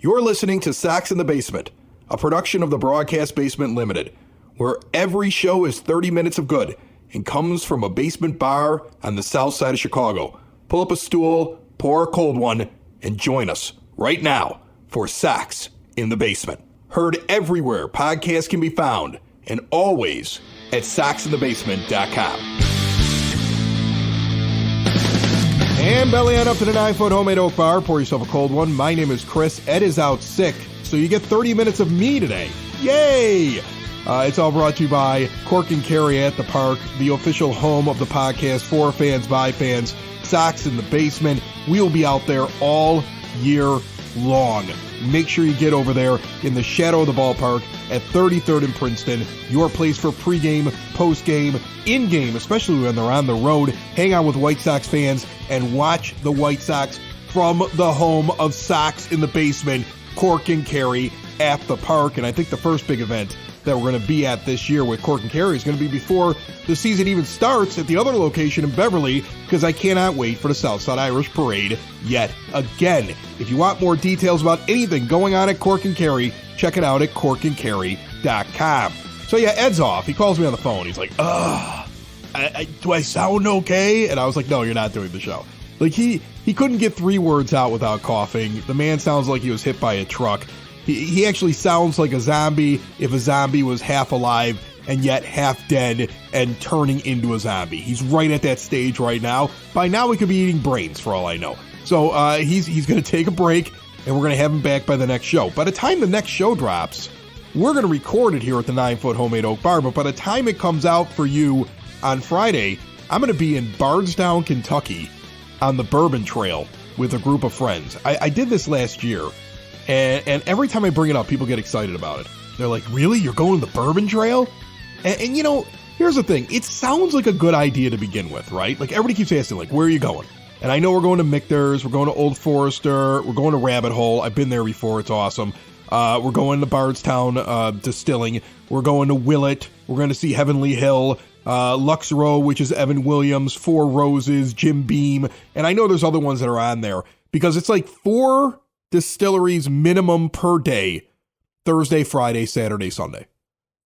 You're listening to Sox in the Basement, a production of the Broadcast Basement Limited, where every show is 30 minutes of good and comes from a basement bar on the south side of Chicago. Pull up a stool, pour a cold one, and join us right now for Sox in the Basement. Heard everywhere podcasts can be found, and always at soxinthebasement.com. And belly on up to the 9-foot homemade oak bar. Pour yourself a cold one. My name is Chris. Ed is out sick, so you get 30 minutes of me today. Yay! It's all brought to you by Cork and Carry at the Park, the official home of the podcast for fans, by fans. Sox in the Basement. We will be out there all year long. Make sure you get over there in the shadow of the ballpark at 33rd and Princeton, your place for pregame, postgame, in-game, especially when they're on the road. Hang out with White Sox fans and watch the White Sox from the home of Sox in the Basement, Cork and Carry at the Park. And I think the first big event that we're going to be at this year with Cork and Carry is going to be before the season even starts at the other location in Beverly, because I cannot wait for the Southside Irish Parade yet again. If you want more details about anything going on at Cork and Carry, check it out at corkandcarry.com. So yeah, Ed's off. He calls me on the phone. He's like, do I sound okay? And I was like, no, you're not doing the show. Like he couldn't get 3 words out without coughing. The man sounds like he was hit by a truck. He actually sounds like a zombie if a zombie was half alive and yet half dead and turning into a zombie. He's right at that stage right now. By now, we could be eating brains for all I know. So he's going to take a break, and we're going to have him back by the next show. By the time the next show drops, we're going to record it here at the 9-foot homemade oak bar. But by the time it comes out for you on Friday, I'm going to be in Bardstown, Kentucky on the Bourbon Trail with a group of friends. I did this last year. And every time I bring it up, people get excited about it. They're like, really? You're going to the Bourbon Trail? And you know, here's the thing. It sounds like a good idea to begin with, right? Like, everybody keeps asking, like, where are you going? And I know we're going to Michter's, we're going to Old Forester, we're going to Rabbit Hole. I've been there before. It's awesome. We're going to Bardstown Distilling. We're going to Willett. We're going to see Heavenly Hill, Lux Row, which is Evan Williams, Four Roses, Jim Beam. And I know there's other ones that are on there because it's like 4 distilleries minimum per day, Thursday, Friday, Saturday, Sunday.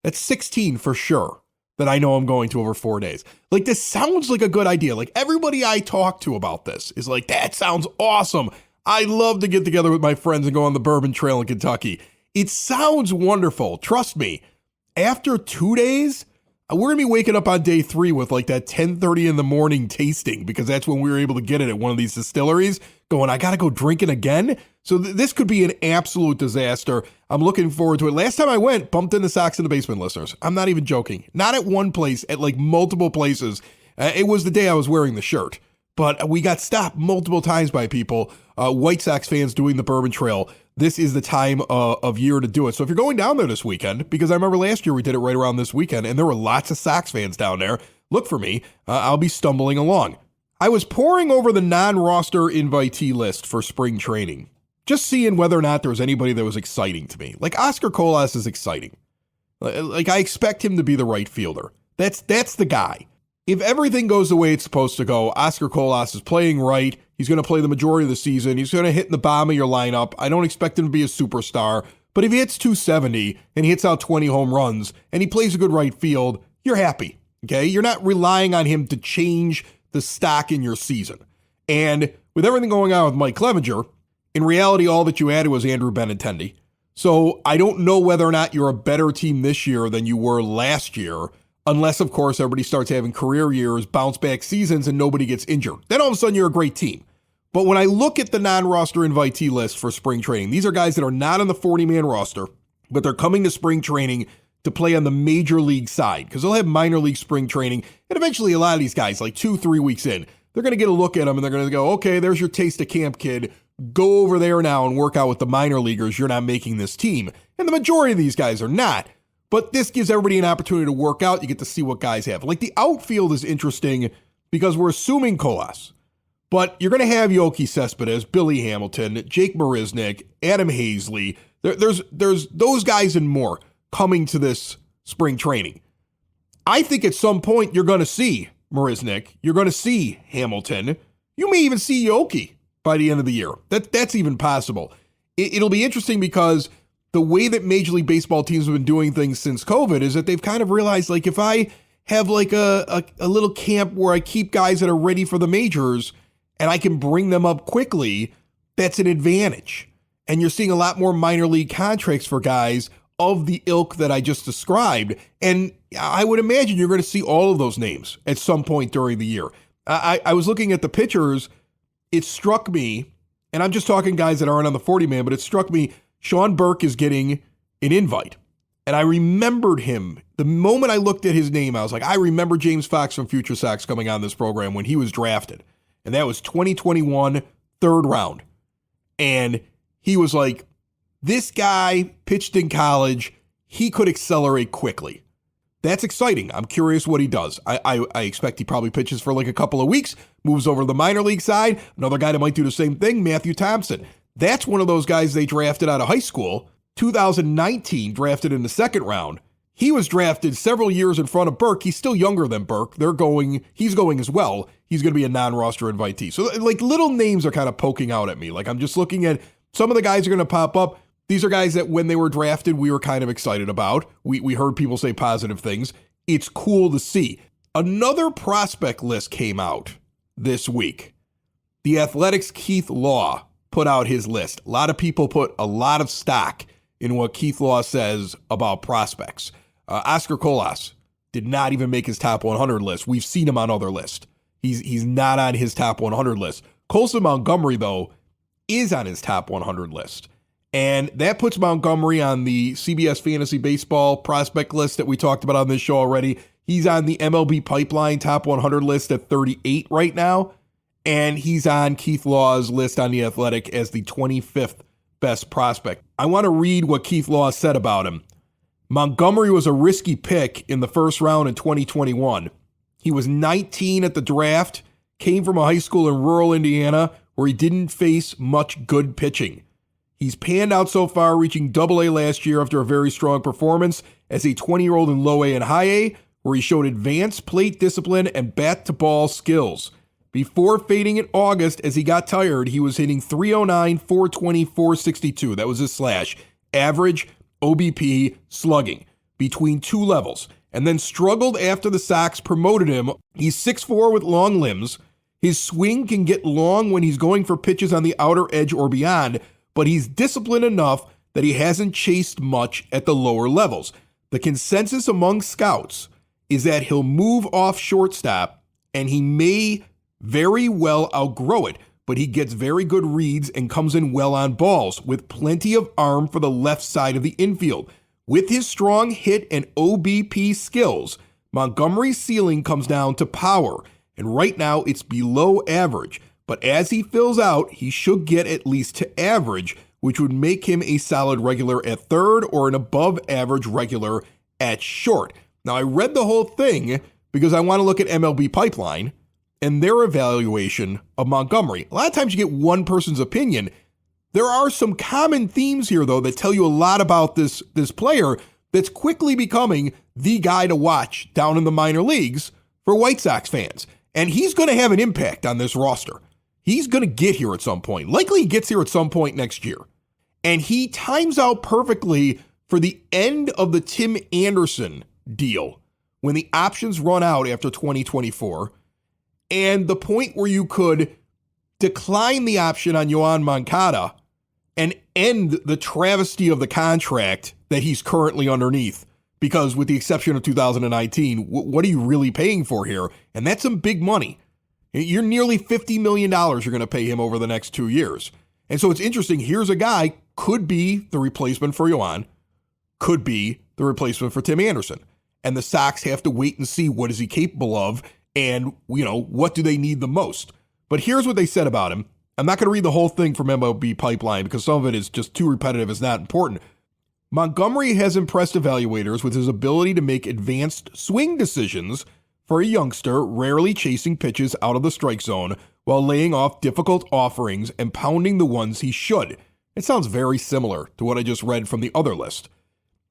That's 16 for sure that I know I'm going to over 4 days. Like, this sounds like a good idea. Like, everybody I talk to about this is like, that sounds awesome. I love to get together with my friends and go on the Bourbon Trail in Kentucky. It sounds wonderful. Trust me. After 2 days, we're going to be waking up on day 3 with like that 10:30 in the morning tasting, because that's when we were able to get it at one of these distilleries, going, I got to go drinking again. So this could be an absolute disaster. I'm looking forward to it. Last time I went, bumped into Sox in the Basement listeners. I'm not even joking. Not at one place, at like multiple places. It was the day I was wearing the shirt. But we got stopped multiple times by people, White Sox fans doing the Bourbon Trail. This is the time of year to do it. So if you're going down there this weekend, because I remember last year we did it right around this weekend, and there were lots of Sox fans down there, look for me. I'll be stumbling along. I was poring over the non-roster invitee list for spring training, just seeing whether or not there was anybody that was exciting to me. Like, Oscar Colas is exciting. Like, I expect him to be the right fielder. That's the guy. If everything goes the way it's supposed to go, Oscar Colas is playing right. He's going to play the majority of the season. He's going to hit in the bottom of your lineup. I don't expect him to be a superstar, but if he hits 270 and he hits out 20 home runs and he plays a good right field, you're happy, okay? You're not relying on him to change the stock in your season. And with everything going on with Mike Clevinger, in reality, all that you added was Andrew Benintendi. So I don't know whether or not you're a better team this year than you were last year, unless, of course, everybody starts having career years, bounce-back seasons, and nobody gets injured. Then all of a sudden, you're a great team. But when I look at the non-roster invitee list for spring training, these are guys that are not on the 40-man roster, but they're coming to spring training to play on the major league side, because they'll have minor league spring training, and eventually a lot of these guys, like 2-3 weeks in, they're going to get a look at them, and they're going to go, okay, there's your taste of camp, kid. Go over there now and work out with the minor leaguers. You're not making this team. And the majority of these guys are not. But this gives everybody an opportunity to work out. You get to see what guys have. Like, the outfield is interesting because we're assuming Colas. But you're going to have Yoki Cespedes, Billy Hamilton, Jake Marisnick, Adam Hazley. There's those guys and more coming to this spring training. I think at some point you're going to see Marisnick. You're going to see Hamilton. You may even see Yoki by the end of the year. That's even possible. it'll be interesting because the way that Major League Baseball teams have been doing things since COVID is that they've kind of realized, like, if I have like a little camp where I keep guys that are ready for the majors and I can bring them up quickly, that's an advantage. And you're seeing a lot more minor league contracts for guys of the ilk that I just described. And I would imagine you're going to see all of those names at some point during the year. I was looking at the pitchers. It struck me, and I'm just talking guys that aren't on the 40-man, but it struck me, Sean Burke is getting an invite. And I remembered him. The moment I looked at his name, I was like, I remember James Fox from Future Sox coming on this program when he was drafted. And that was 2021, third round. And he was like, this guy pitched in college. He could accelerate quickly. That's exciting. I'm curious what he does. I expect he probably pitches for like a couple of weeks, moves over to the minor league side. Another guy that might do the same thing, Matthew Thompson. That's one of those guys they drafted out of high school. 2019, drafted in the second round. He was drafted several years in front of Burke. He's still younger than Burke. He's going as well. He's going to be a non-roster invitee. So like little names are kind of poking out at me. Like I'm just looking at some of the guys are going to pop up. These are guys that when they were drafted, we were kind of excited about. We heard people say positive things. It's cool to see. Another prospect list came out this week. The Athletic's Keith Law put out his list. A lot of people put a lot of stock in what Keith Law says about prospects. Oscar Colas did not even make his top 100 list. We've seen him on other lists. He's not on his top 100 list. Colson Montgomery, though, is on his top 100 list. And that puts Montgomery on the CBS Fantasy Baseball prospect list that we talked about on this show already. He's on the MLB Pipeline top 100 list at 38 right now. And he's on Keith Law's list on The Athletic as the 25th best prospect. I want to read what Keith Law said about him. Montgomery was a risky pick in the first round in 2021. He was 19 at the draft, came from a high school in rural Indiana where he didn't face much good pitching. He's panned out so far, reaching Double-A last year after a very strong performance as a 20-year-old in Low-A and High-A, where he showed advanced plate discipline and bat-to-ball skills. Before fading in August as he got tired, he was hitting .309, .420, .462. That was his slash. Average, OBP, slugging, between two levels, and then struggled after the Sox promoted him. He's 6'4" with long limbs. His swing can get long when he's going for pitches on the outer edge or beyond, but he's disciplined enough that he hasn't chased much at the lower levels. The consensus among scouts is that he'll move off shortstop, and he may very well outgrow it, but he gets very good reads and comes in well on balls with plenty of arm for the left side of the infield. With his strong hit and OBP skills, Montgomery's ceiling comes down to power, and right now it's below average. But as he fills out, he should get at least to average, which would make him a solid regular at third or an above average regular at short. Now, I read the whole thing because I want to look at MLB Pipeline and their evaluation of Montgomery. A lot of times you get one person's opinion. There are some common themes here, though, that tell you a lot about this player that's quickly becoming the guy to watch down in the minor leagues for White Sox fans. And he's going to have an impact on this roster. He's going to get here at some point. Likely he gets here at some point next year. And he times out perfectly for the end of the Tim Anderson deal when the options run out after 2024 and the point where you could decline the option on Yoan Moncada and end the travesty of the contract that he's currently underneath. Because with the exception of 2019, what are you really paying for here? And that's some big money. You're nearly $50 million you're going to pay him over the next 2 years. And so it's interesting. Here's a guy, could be the replacement for Yoan, could be the replacement for Tim Anderson. And the Sox have to wait and see what is he capable of and, what do they need the most. But here's what they said about him. I'm not going to read the whole thing from MLB Pipeline because some of it is just too repetitive. It's not important. Montgomery has impressed evaluators with his ability to make advanced swing decisions for a youngster, rarely chasing pitches out of the strike zone while laying off difficult offerings and pounding the ones he should. It sounds very similar to what I just read from the other list.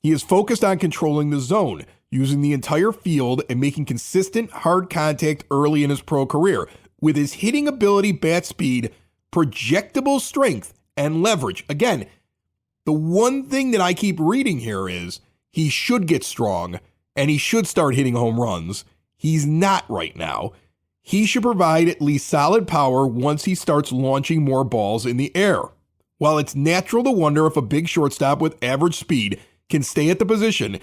He is focused on controlling the zone, using the entire field and making consistent hard contact early in his pro career. With his hitting ability, bat speed, projectable strength, and leverage. Again, The one thing that I keep reading here is he should get strong and he should start hitting home runs. He's not right now. He should provide at least solid power once he starts launching more balls in the air. While it's natural to wonder if a big shortstop with average speed can stay at the position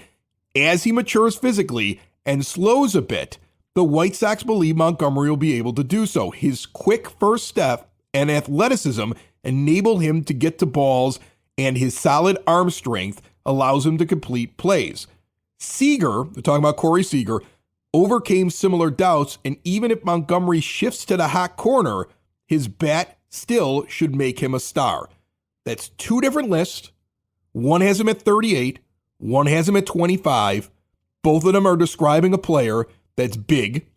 as he matures physically and slows a bit, the White Sox believe Montgomery will be able to do so. His quick first step and athleticism enable him to get to balls, and his solid arm strength allows him to complete plays. Seager, they're talking about Corey Seager, overcame similar doubts, and even if Montgomery shifts to the hot corner, his bat still should make him a star. That's two different lists. One has him at 38, one has him at 25. Both of them are describing a player that's big,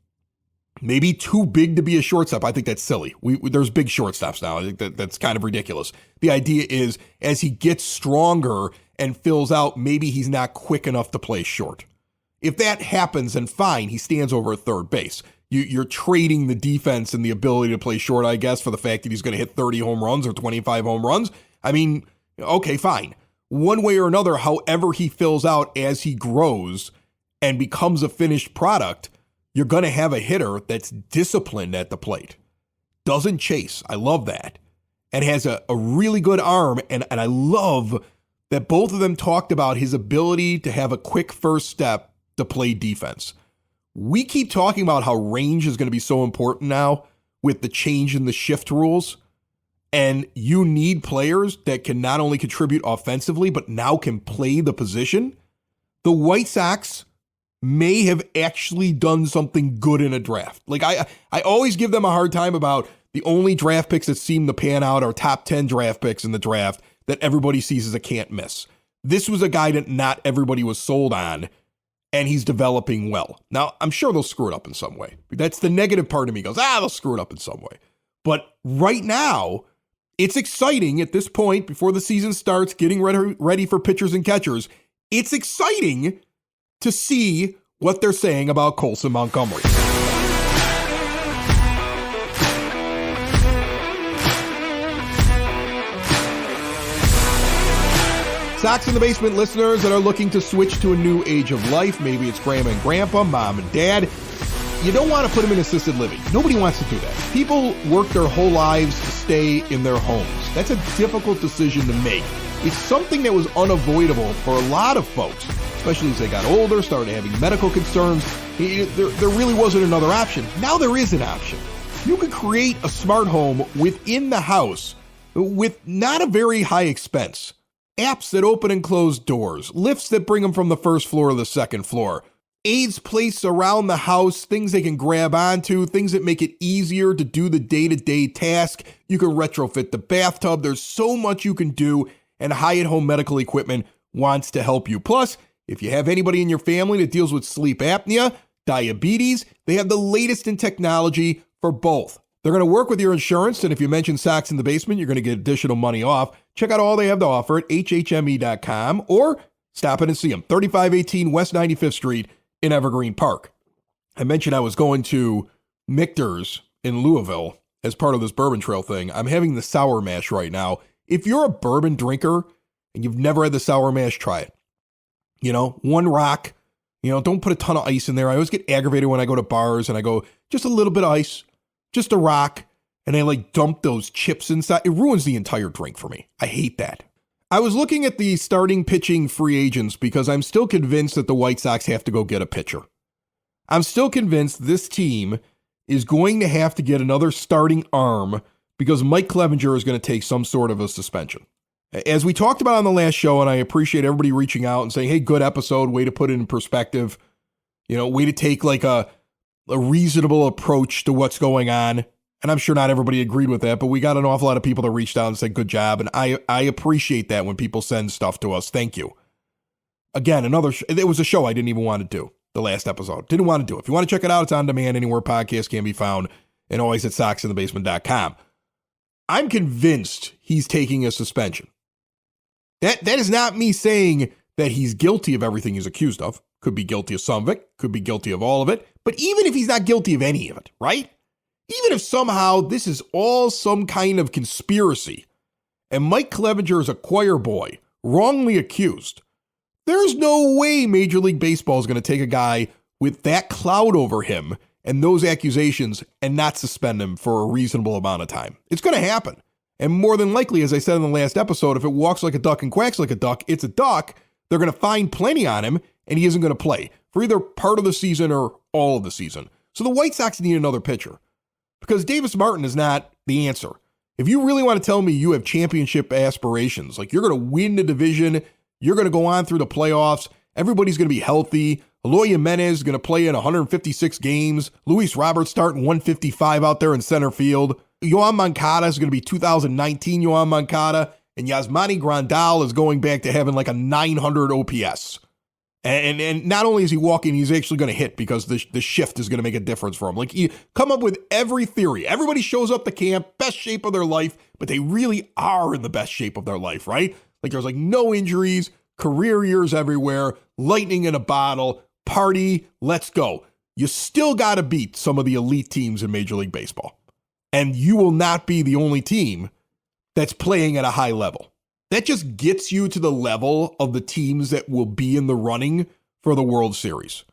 maybe too big to be a shortstop. I think that's silly. There's big shortstops now. I think that's kind of ridiculous. The idea is as he gets stronger and fills out, maybe he's not quick enough to play short. If that happens, then fine, he stands over at third base. You're trading the defense and the ability to play short, I guess, for the fact that he's going to hit 30 home runs or 25 home runs. I mean, okay, fine. One way or another, however he fills out as he grows and becomes a finished product, you're going to have a hitter that's disciplined at the plate. Doesn't chase. I love that. And has a really good arm. And I love that both of them talked about his ability to have a quick first step to play defense. We keep talking about how range is going to be so important now with the change in the shift rules. And you need players that can not only contribute offensively, but now can play the position. The White Sox may have actually done something good in a draft. Like I always give them a hard time about the only draft picks that seem to pan out are top 10 draft picks in the draft that everybody sees as a can't miss. This was a guy that not everybody was sold on, and he's developing well. Now, I'm sure they'll screw it up in some way. That's the negative part of me goes, they'll screw it up in some way. But right now, it's exciting at this point before the season starts, getting ready for pitchers and catchers. It's exciting to see what they're saying about Colson Montgomery. Sox in the Basement listeners that are looking to switch to a new age of life, maybe it's grandma and grandpa, mom and dad, you don't want to put them in assisted living. Nobody wants to do that. People work their whole lives to stay in their homes. That's a difficult decision to make. It's something that was unavoidable for a lot of folks, especially as they got older, started having medical concerns. There really wasn't another option. Now there is an option. You can create a smart home within the house with not a very high expense. Apps that open and close doors, lifts that bring them from the first floor to the second floor, aids placed around the house, things they can grab onto, things that make it easier to do the day-to-day task. You can retrofit the bathtub. There's so much you can do, and Hyatt Home Medical Equipment wants to help you. Plus, if you have anybody in your family that deals with sleep apnea, diabetes, they have the latest in technology for both. They're going to work with your insurance, and if you mention Sox in the Basement, you're going to get additional money off. Check out all they have to offer at hhme.com or stop in and see them, 3518 West 95th Street in Evergreen Park. I mentioned I was going to Michter's in Louisville as part of this Bourbon Trail thing. I'm having the Sour Mash right now. If you're a bourbon drinker and you've never had the Sour Mash, try it. One rock, don't put a ton of ice in there. I always get aggravated when I go to bars and I go, just a little bit of ice. Just a rock, and I dump those chips inside. It ruins the entire drink for me. I hate that. I was looking at the starting pitching free agents because I'm still convinced that the White Sox have to go get a pitcher. I'm still convinced this team is going to have to get another starting arm because Mike Clevinger is going to take some sort of a suspension. As we talked about on the last show, and I appreciate everybody reaching out and saying, hey, good episode, way to put it in perspective, way to take a reasonable approach to what's going on. And I'm sure not everybody agreed with that, but we got an awful lot of people that reached out and said, good job. And I appreciate that when people send stuff to us. Thank you. Again, it was a show I didn't even want to do, the last episode. Didn't want to do it. If you want to check it out, it's on demand anywhere podcasts can be found and always at soxinthebasement.com. I'm convinced he's taking a suspension. That is not me saying that he's guilty of everything he's accused of. Could be guilty of some of it, could be guilty of all of it. But even if he's not guilty of any of it, right? Even if somehow this is all some kind of conspiracy, and Mike Clevinger is a choir boy wrongly accused. There's no way Major League Baseball is going to take a guy with that cloud over him and those accusations and not suspend him for a reasonable amount of time. It's going to happen. And more than likely, as I said in the last episode, if it walks like a duck and quacks like a duck, it's a duck. They're going to find plenty on him, and he isn't going to play for either part of the season or all of the season. So the White Sox need another pitcher because Davis Martin is not the answer. If you really want to tell me you have championship aspirations, like you're going to win the division, you're going to go on through the playoffs, everybody's going to be healthy, Eloy Jimenez is going to play in 156 games, Luis Roberts starting 155 out there in center field, Yoan Moncada is going to be 2019 Yoan Moncada, and Yasmani Grandal is going back to having like a 900 OPS. And not only is he walking, he's actually going to hit because the shift is going to make a difference for him. Like, you come up with every theory. Everybody shows up to camp, best shape of their life, but they really are in the best shape of their life, right? Like, there's like no injuries, career years everywhere, lightning in a bottle, party, let's go. You still got to beat some of the elite teams in Major League Baseball. And you will not be the only team that's playing at a high level. That just gets you to the level of the teams that will be in the running for the World Series.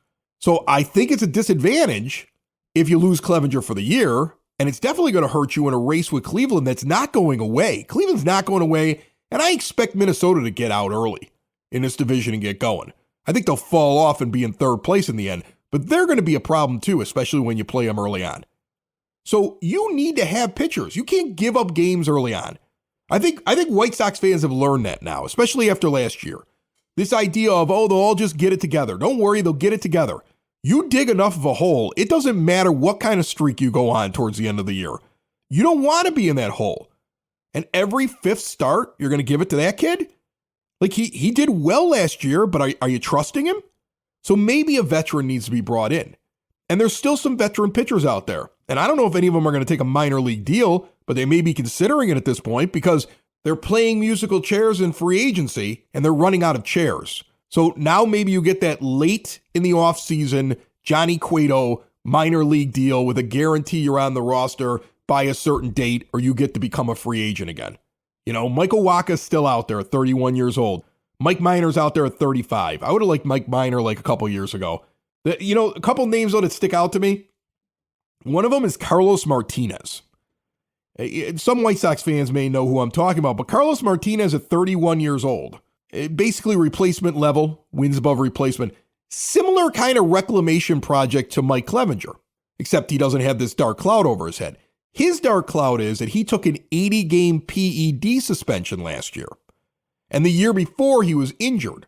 So I think it's a disadvantage if you lose Clevinger for the year, and it's definitely going to hurt you in a race with Cleveland that's not going away. Cleveland's not going away, and I expect Minnesota to get out early in this division and get going. I think they'll fall off and be in third place in the end, but they're going to be a problem too, especially when you play them early on. So you need to have pitchers. You can't give up games early on. I think White Sox fans have learned that now, especially after last year. This idea of, they'll all just get it together. Don't worry, they'll get it together. You dig enough of a hole, it doesn't matter what kind of streak you go on towards the end of the year. You don't want to be in that hole. And every fifth start, you're going to give it to that kid? Like, he did well last year, but are you trusting him? So maybe a veteran needs to be brought in. And there's still some veteran pitchers out there. And I don't know if any of them are going to take a minor league deal, but they may be considering it at this point because they're playing musical chairs in free agency and they're running out of chairs. So now maybe you get that late in the offseason Johnny Cueto minor league deal with a guarantee you're on the roster by a certain date, or you get to become a free agent again. You know, Michael Wacha's still out there at 31 years old. Mike Minor's out there at 35. I would have liked Mike Minor like a couple years ago. A couple names that stick out to me. One of them is Carlos Martinez. Some White Sox fans may know who I'm talking about, but Carlos Martinez at 31 years old, basically replacement level, wins above replacement. Similar kind of reclamation project to Mike Clevinger, except he doesn't have this dark cloud over his head. His dark cloud is that he took an 80-game PED suspension last year, and the year before he was injured.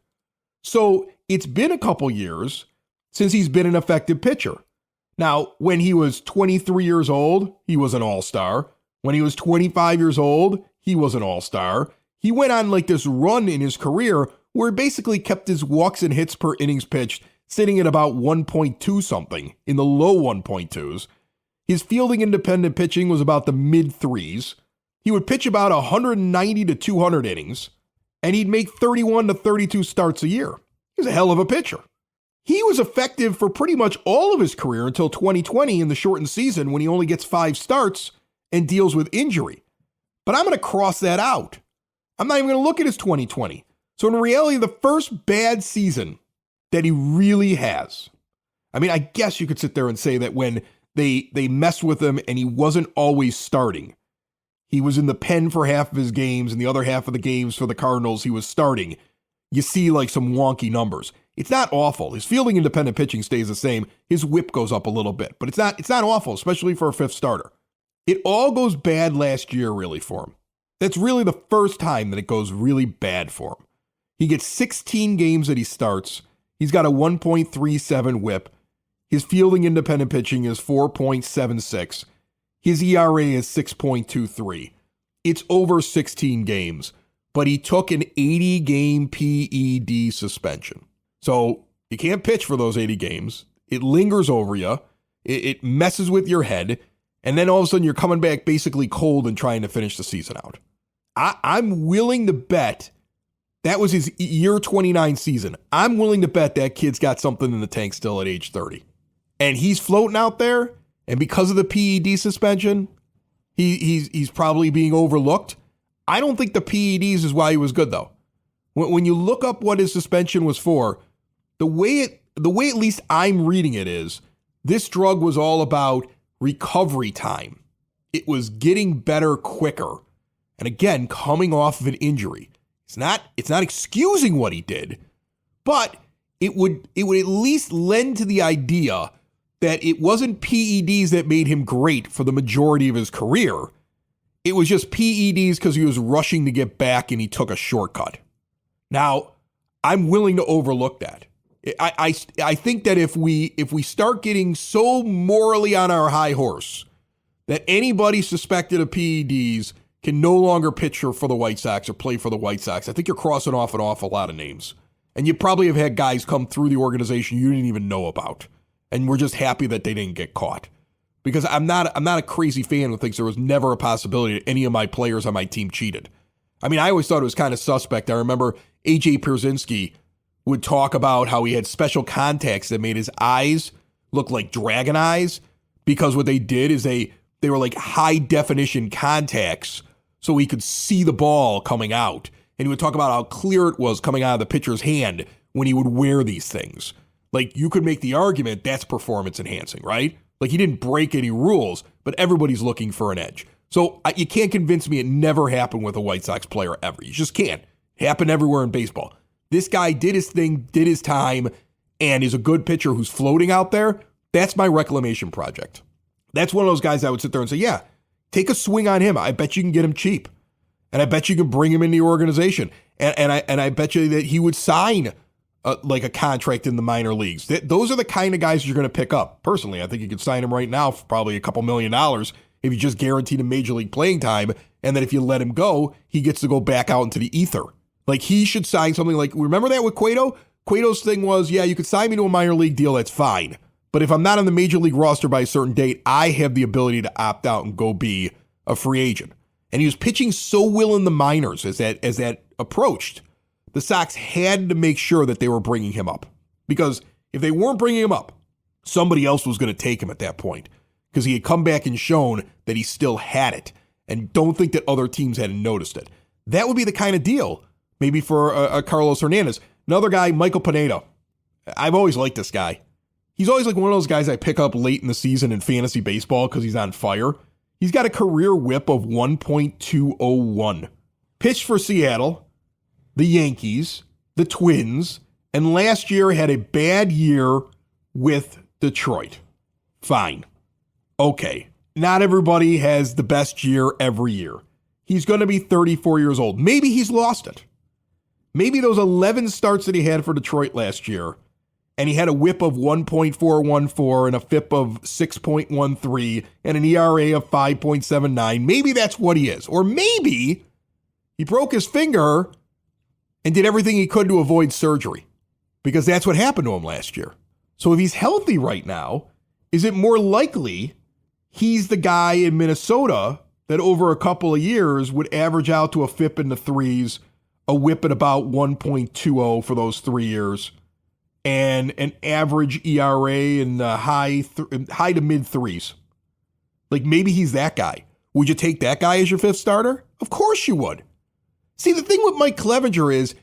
So it's been a couple years since he's been an effective pitcher. Now, when he was 23 years old, he was an all-star. When he was 25 years old, he was an all-star. He went on like this run in his career where he basically kept his walks and hits per innings pitched sitting at about 1.2 something, in the low 1.2s. His fielding independent pitching was about the mid-3s. He would pitch about 190 to 200 innings, and he'd make 31 to 32 starts a year. He was a hell of a pitcher. He was effective for pretty much all of his career until 2020 in the shortened season when he only gets 5 starts and deals with injury. But I'm going to cross that out. I'm not even going to look at his 2020. So in reality, the first bad season that he really has. I mean, I guess you could sit there and say that when they messed with him and he wasn't always starting. He was in the pen for half of his games and the other half of the games for the Cardinals he was starting. You see like some wonky numbers. It's not awful. His fielding independent pitching stays the same. His whip goes up a little bit, but it's not awful, especially for a fifth starter. It all goes bad last year really for him. That's really the first time that it goes really bad for him. He gets 16 games that he starts. He's got a 1.37 whip. His fielding independent pitching is 4.76. His ERA is 6.23. It's over 16 games, but he took an 80-game PED suspension. So you can't pitch for those 80 games. It lingers over you. It messes with your head. And then all of a sudden you're coming back basically cold and trying to finish the season out. I'm willing to bet that was his year 29 season. I'm willing to bet that kid's got something in the tank still at age 30. And he's floating out there, and because of the PED suspension, he's probably being overlooked. I don't think the PEDs is why he was good, though. When you look up what his suspension was for, the way at least I'm reading it is, this drug was all about recovery time. It was getting better quicker. And again, coming off of an injury. It's not excusing what he did, but it would at least lend to the idea that it wasn't PEDs that made him great for the majority of his career. It was just PEDs because he was rushing to get back and he took a shortcut. Now, I'm willing to overlook that. I think that if we start getting so morally on our high horse that anybody suspected of PEDs can no longer pitch for the White Sox or play for the White Sox, I think you're crossing off an awful lot of names. And you probably have had guys come through the organization you didn't even know about. And we're just happy that they didn't get caught. Because I'm not a crazy fan who thinks there was never a possibility that any of my players on my team cheated. I mean, I always thought it was kind of suspect. I remember A.J. Pierzynski would talk about how he had special contacts that made his eyes look like dragon eyes, because what they did is they were like high definition contacts so he could see the ball coming out. And he would talk about how clear it was coming out of the pitcher's hand when he would wear these things. Like, you could make the argument that's performance enhancing, right? Like, he didn't break any rules, but everybody's looking for an edge. So you can't convince me it never happened with a White Sox player ever. You just can't. It happened everywhere in baseball. This guy did his thing, did his time, and is a good pitcher who's floating out there. That's my reclamation project. That's one of those guys I would sit there and say, yeah, take a swing on him. I bet you can get him cheap. And I bet you can bring him into the organization. And I bet you that he would sign like a contract in the minor leagues. Those are the kind of guys you're going to pick up. Personally, I think you could sign him right now for probably a couple $1 million if you just guaranteed him major league playing time. And then if you let him go, he gets to go back out into the ether. Like, he should sign something like, remember that with Cueto? Cueto's thing was, yeah, you could sign me to a minor league deal, that's fine. But if I'm not on the major league roster by a certain date, I have the ability to opt out and go be a free agent. And he was pitching so well in the minors as that approached. The Sox had to make sure that they were bringing him up. Because if they weren't bringing him up, somebody else was going to take him at that point. Because he had come back and shown that he still had it. And don't think that other teams hadn't noticed it. That would be the kind of deal, maybe for a Carlos Hernandez. Another guy, Michael Pineda. I've always liked this guy. He's always like one of those guys I pick up late in the season in fantasy baseball because he's on fire. He's got a career whip of 1.201. Pitched for Seattle, the Yankees, the Twins, and last year had a bad year with Detroit. Fine. Okay. Not everybody has the best year every year. He's going to be 34 years old. Maybe he's lost it. Maybe those 11 starts that he had for Detroit last year, and he had a whip of 1.414 and a FIP of 6.13 and an ERA of 5.79. Maybe that's what he is. Or maybe he broke his finger and did everything he could to avoid surgery, because that's what happened to him last year. So if he's healthy right now, is it more likely he's the guy in Minnesota that over a couple of years would average out to a FIP in the threes, a whip at about 1.20 for those 3 years, and an average ERA in the high to mid threes? Like, maybe he's that guy. Would you take that guy as your fifth starter? Of course you would. See, the thing with Mike Clevinger is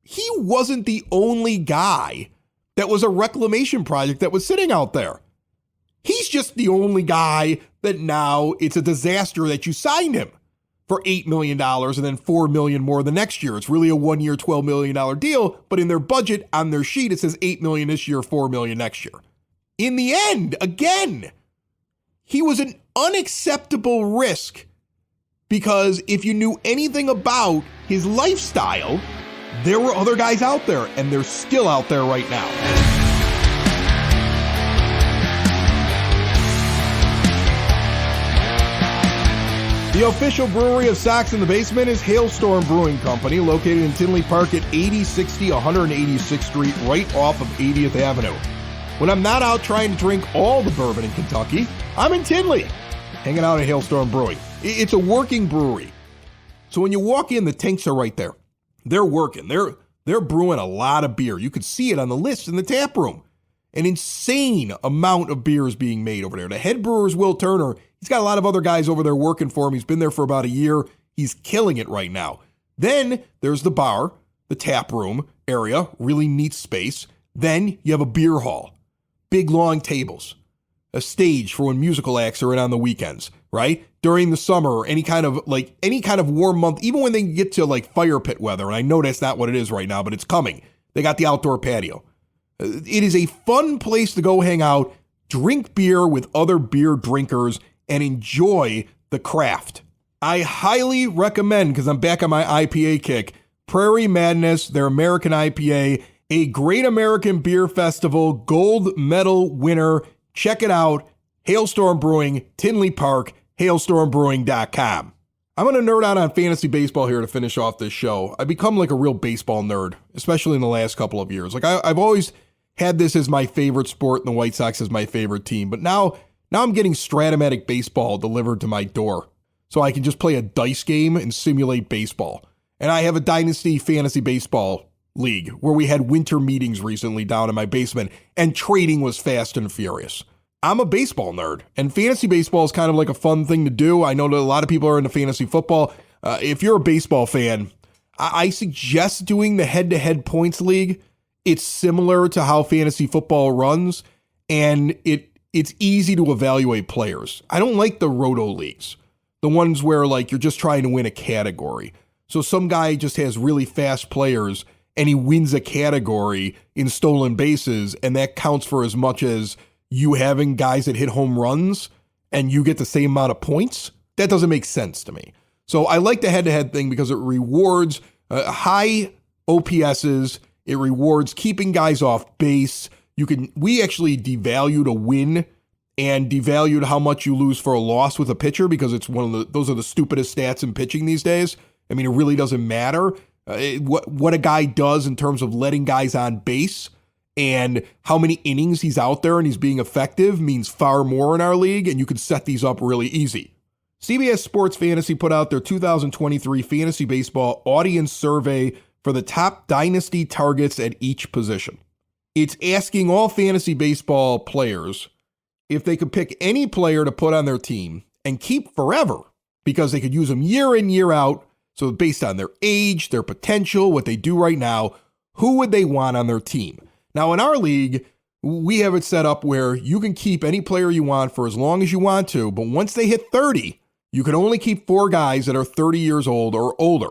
he wasn't the only guy that was a reclamation project that was sitting out there. He's just the only guy that now it's a disaster that you signed him for $8 million and then $4 million more the next year. It's really a 1 year, $12 million deal, but in their budget on their sheet, it says $8 million this year, $4 million next year. In the end, again, he was an unacceptable risk, because if you knew anything about his lifestyle, there were other guys out there, and they're still out there right now. The official brewery of Sox in the Basement is Hailstorm Brewing Company, located in Tinley Park at 8060 186th Street, right off of 80th Avenue. When I'm not out trying to drink all the bourbon in Kentucky, I'm in Tinley, hanging out at Hailstorm Brewing. It's a working brewery. So when you walk in, the tanks are right there. They're working. They're brewing a lot of beer. You could see it on the list in the tap room. An insane amount of beer is being made over there. The head brewer is Will Turner. He's got a lot of other guys over there working for him. He's been there for about a year. He's killing it right now. Then there's the bar. the tap room area, really neat space. Then you have a beer hall, big long tables, a stage for when musical acts are in on the weekends, right? During the summer or any kind of warm month, even when they get to like fire pit weather, and I know that's not what it is right now, but it's coming. They got the outdoor patio. It is a fun place to go hang out, drink beer with other beer drinkers, and enjoy the craft. I highly recommend, because I'm back on my IPA kick, Prairie Madness, their American IPA, a Great American Beer Festival gold medal winner. Check it out. Hailstorm Brewing, Tinley Park, hailstormbrewing.com. I'm going to nerd out on fantasy baseball here to finish off this show. I've become like a real baseball nerd, especially in the last couple of years. Like I've always had this as my favorite sport and the White Sox as my favorite team. But now I'm getting Stratomatic baseball delivered to my door so I can just play a dice game and simulate baseball. And I have a Dynasty Fantasy Baseball League where we had winter meetings recently down in my basement and trading was fast and furious. I'm a baseball nerd, and fantasy baseball is kind of like a fun thing to do. I know that a lot of people are into fantasy football. If you're a baseball fan, I suggest doing the head-to-head points league. It's similar to how fantasy football runs, and it's easy to evaluate players. I don't like the roto leagues, the ones where like you're just trying to win a category. So some guy just has really fast players, and he wins a category in stolen bases, and that counts for as much as you having guys that hit home runs and you get the same amount of points. That doesn't make sense to me. So I like the head-to-head thing because it rewards high OPSs. It rewards keeping guys off base. We actually devalued a win and devalued how much you lose for a loss with a pitcher because it's those are the stupidest stats in pitching these days. I mean, it really doesn't matter what a guy does in terms of letting guys on base. And how many innings he's out there and he's being effective means far more in our league, and you can set these up really easy. CBS Sports Fantasy put out their 2023 Fantasy Baseball Audience Survey for the top dynasty targets at each position. It's asking all fantasy baseball players if they could pick any player to put on their team and keep forever because they could use them year in, year out. So based on their age, their potential, what they do right now, who would they want on their team? Now, in our league, we have it set up where you can keep any player you want for as long as you want to, but once they hit 30, you can only keep 4 guys that are 30 years old or older.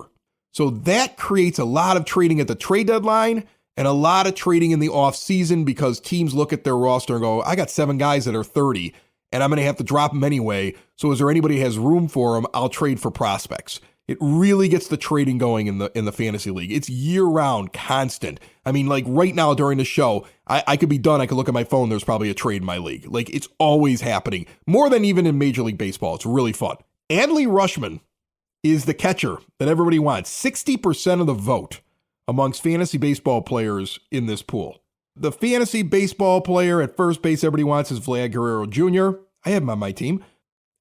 So that creates a lot of trading at the trade deadline and a lot of trading in the offseason because teams look at their roster and go, I got 7 guys that are 30, and I'm going to have to drop them anyway, so is there anybody who has room for them? I'll trade for prospects. It really gets the trading going in the fantasy league. It's year-round, constant. I mean, like right now during the show, I could be done. I could look at my phone. There's probably a trade in my league. Like it's always happening. More than even in Major League Baseball. It's really fun. Adley Rutschman is the catcher that everybody wants. 60% of the vote amongst fantasy baseball players in this pool. The fantasy baseball player at first base everybody wants is Vlad Guerrero Jr. I have him on my team.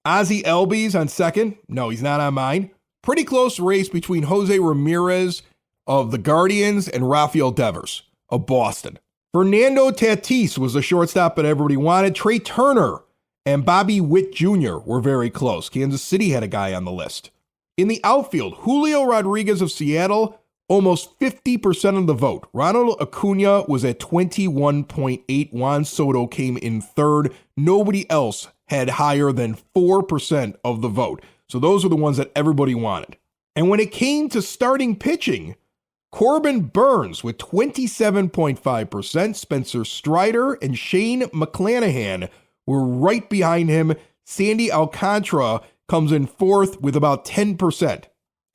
Ozzie Albies on second. No, he's not on mine. Pretty close race between Jose Ramirez of the Guardians and Rafael Devers of Boston. Fernando Tatis was the shortstop that everybody wanted. Trey Turner and Bobby Witt Jr. were very close. Kansas City had a guy on the list. In the outfield, Julio Rodriguez of Seattle, almost 50% of the vote. Ronald Acuna was at 21.8. Juan Soto came in third. Nobody else had higher than 4% of the vote. So those are the ones that everybody wanted. And when it came to starting pitching, Corbin Burns with 27.5%, Spencer Strider and Shane McClanahan were right behind him. Sandy Alcantara comes in fourth with about 10%.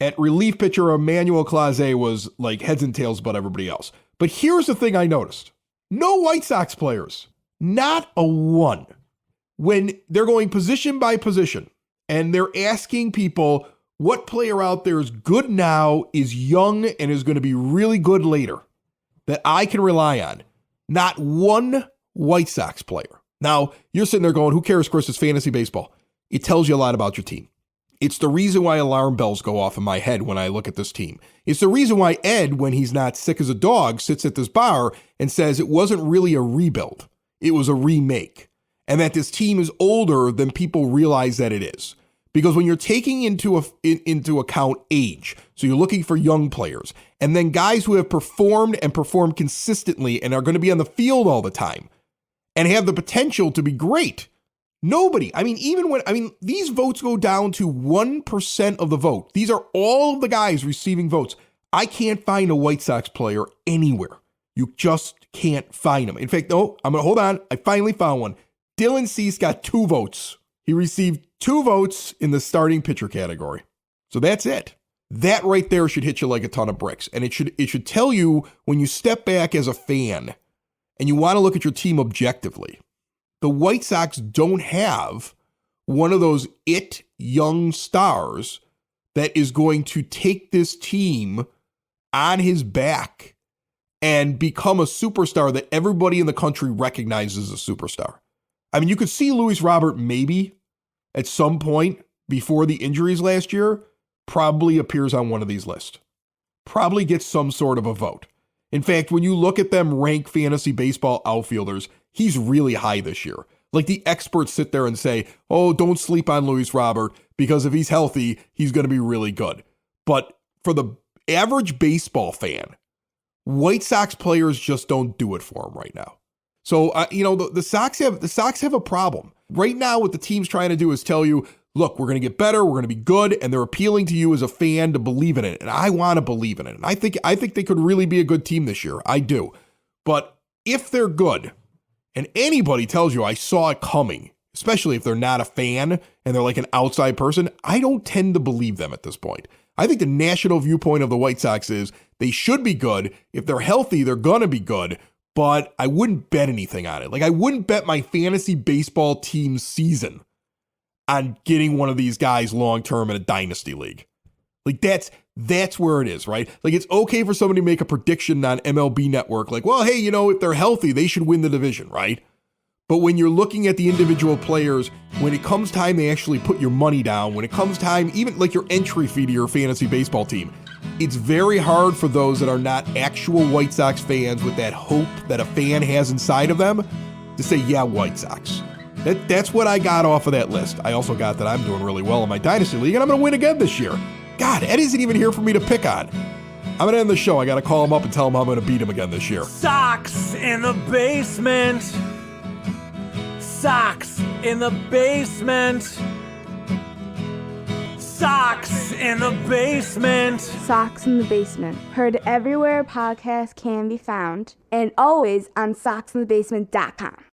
At relief pitcher, Emmanuel Clase was like heads and tails about everybody else. But here's the thing I noticed. No White Sox players. Not a one. When they're going position by position, and they're asking people what player out there is good now, is young, and is going to be really good later that I can rely on. Not one White Sox player. Now, you're sitting there going, who cares, Chris? It's fantasy baseball. It tells you a lot about your team. It's the reason why alarm bells go off in my head when I look at this team. It's the reason why Ed, when he's not sick as a dog, sits at this bar and says it wasn't really a rebuild. It was a remake. And that this team is older than people realize that it is. Because when you're taking into account age, so you're looking for young players, and then guys who have performed consistently and are going to be on the field all the time and have the potential to be great. Nobody, these votes go down to 1% of the vote. These are all of the guys receiving votes. I can't find a White Sox player anywhere. You just can't find them. In fact, no, hold on. I finally found one. Dylan Cease got 2 votes. He received 2 votes in the starting pitcher category. So that's it. That right there should hit you like a ton of bricks. And it should tell you when you step back as a fan and you want to look at your team objectively, the White Sox don't have one of those young stars that is going to take this team on his back and become a superstar that everybody in the country recognizes as a superstar. You could see Luis Robert maybe at some point before the injuries last year probably appears on one of these lists. Probably gets some sort of a vote. In fact, when you look at them rank fantasy baseball outfielders, he's really high this year. Like the experts sit there and say, oh, don't sleep on Luis Robert because if he's healthy, he's going to be really good. But for the average baseball fan, White Sox players just don't do it for him right now. So, the Sox have a problem. Right now, what the team's trying to do is tell you, look, we're going to get better, we're going to be good, and they're appealing to you as a fan to believe in it. And I want to believe in it. And I think they could really be a good team this year. I do. But if they're good, and anybody tells you I saw it coming, especially if they're not a fan and they're like an outside person, I don't tend to believe them at this point. I think the national viewpoint of the White Sox is they should be good. If they're healthy, they're going to be good. But I wouldn't bet anything on it. Like I wouldn't bet my fantasy baseball team's season on getting one of these guys long-term in a dynasty league. Like that's where it is, right? Like it's okay for somebody to make a prediction on MLB Network. Like, well, hey, if they're healthy, they should win the division, right? But when you're looking at the individual players, when it comes time to actually put your money down, when it comes time, even like your entry fee to your fantasy baseball team, it's very hard for those that are not actual White Sox fans with that hope that a fan has inside of them to say, yeah, White Sox. That's what I got off of that list. I also got that I'm doing really well in my Dynasty League, and I'm going to win again this year. God, Ed isn't even here for me to pick on. I'm going to end the show. I got to call him up and tell him I'm going to beat him again this year. Sox in the basement. Sox in the basement. Sox in the basement. Sox in the Basement. Heard everywhere podcasts can be found and always on soxinthebasement.com.